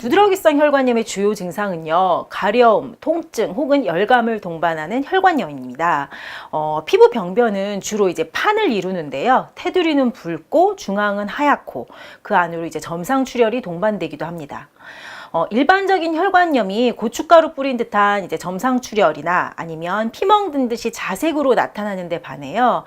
두드러기성 혈관염의 주요 증상은요, 가려움, 통증 혹은 열감을 동반하는 혈관염입니다. 피부 병변은 주로 이제 판을 이루는데요. 테두리는 붉고 중앙은 하얗고 그 안으로 이제 점상 출혈이 동반되기도 합니다. 일반적인 혈관염이 고춧가루 뿌린 듯한 이제 점상 출혈이나 아니면 피멍 든 듯이 자색으로 나타나는 데 반해요.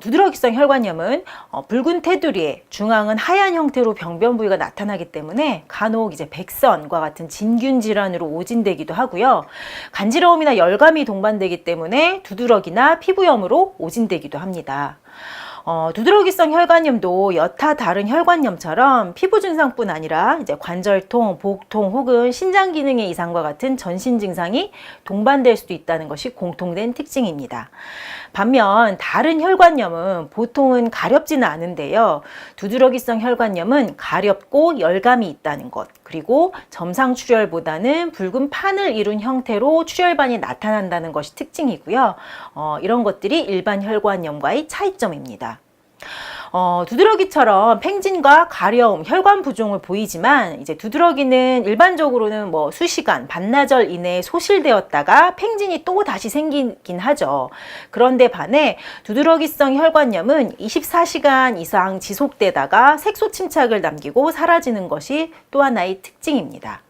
두드러기성 혈관염은 붉은 테두리에 중앙은 하얀 형태로 병변 부위가 나타나기 때문에 간혹 이제 백선과 같은 진균 질환으로 오진되기도 하고요. 간지러움이나 열감이 동반되기 때문에 두드러기나 피부염으로 오진되기도 합니다. 두드러기성 혈관염도 여타 다른 혈관염처럼 피부 증상뿐 아니라 이제 관절통, 복통 혹은 신장 기능의 이상과 같은 전신 증상이 동반될 수도 있다는 것이 공통된 특징입니다. 반면 다른 혈관염은 보통은 가렵지는 않은데요. 두드러기성 혈관염은 가렵고 열감이 있다는 것, 그리고 점상 출혈보다는 붉은 판을 이룬 형태로 출혈반이 나타난다는 것이 특징이고요. 이런 것들이 일반 혈관염과의 차이점입니다. 두드러기처럼 팽진과 가려움, 혈관 부종을 보이지만 이제 두드러기는 일반적으로는 수시간, 반나절 이내에 소실되었다가 팽진이 또 다시 생기긴 하죠. 그런데 반해 두드러기성 혈관염은 24시간 이상 지속되다가 색소 침착을 남기고 사라지는 것이 또 하나의 특징입니다.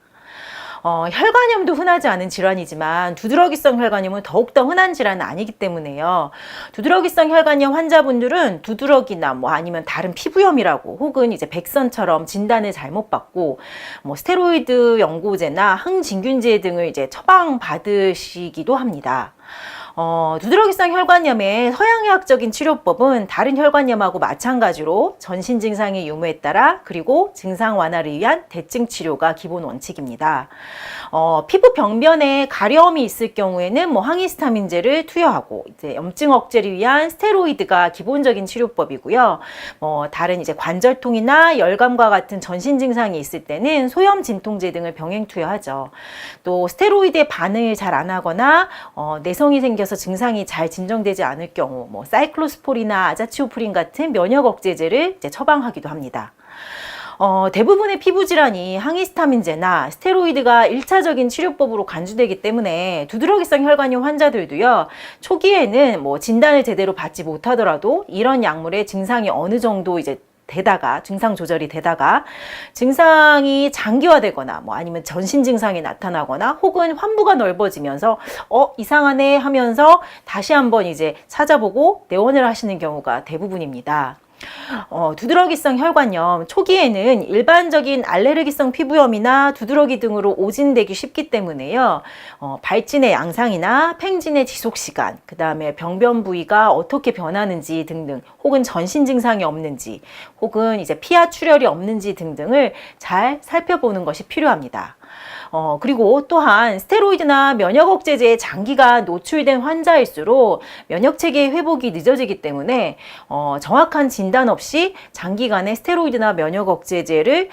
혈관염도 흔하지 않은 질환이지만 두드러기성 혈관염은 더욱더 흔한 질환은 아니기 때문에요. 두드러기성 혈관염 환자분들은 두드러기나 아니면 다른 피부염이라고 혹은 이제 백선처럼 진단을 잘못 받고 스테로이드 연고제나 항진균제 등을 이제 처방 받으시기도 합니다. 두드러기성 혈관염의 서양의학적인 치료법은 다른 혈관염하고 마찬가지로 전신 증상의 유무에 따라 그리고 증상 완화를 위한 대증 치료가 기본 원칙입니다. 피부 병변에 가려움이 있을 경우에는 항히스타민제를 투여하고 이제 염증 억제를 위한 스테로이드가 기본적인 치료법이고요. 다른 이제 관절통이나 열감과 같은 전신 증상이 있을 때는 소염 진통제 등을 병행 투여하죠. 또 스테로이드에 반응을 잘 안 하거나 내성이 생겨서 증상이 잘 진정되지 않을 경우 사이클로스포린이나 아자치오프린 같은 면역 억제제를 이제 처방하기도 합니다. 대부분의 피부 질환이 항히스타민제나 스테로이드가 1차적인 치료법으로 간주되기 때문에 두드러기성 혈관염 환자들도요, 초기에는 진단을 제대로 받지 못하더라도 이런 약물의 증상이 어느 정도 이제 증상 조절이 되다가 증상이 장기화되거나 아니면 전신 증상이 나타나거나 혹은 환부가 넓어지면서 이상하네 하면서 다시 한번 이제 찾아보고 내원을 하시는 경우가 대부분입니다. 두드러기성 혈관염 초기에는 일반적인 알레르기성 피부염이나 두드러기 등으로 오진되기 쉽기 때문에요. 발진의 양상이나 팽진의 지속시간, 그 다음에 병변 부위가 어떻게 변하는지 등등, 혹은 전신 증상이 없는지, 혹은 이제 피하 출혈이 없는지 등등을 잘 살펴보는 것이 필요합니다. 그리고 또한 스테로이드나 면역 억제제에 장기간 노출된 환자일수록 면역 체계의 회복이 늦어지기 때문에 정확한 진단 없이 장기간의 스테로이드나 면역 억제제를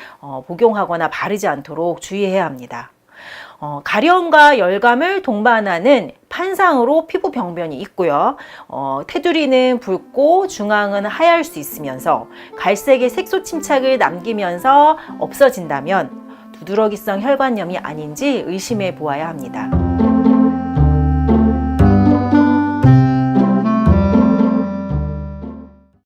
복용하거나 바르지 않도록 주의해야 합니다. 가려움과 열감을 동반하는 판상으로 피부 병변이 있고요. 테두리는 붉고 중앙은 하얄 수 있으면서 갈색의 색소 침착을 남기면서 없어진다면 두드러기성 혈관염이 아닌지 의심해 보아야 합니다.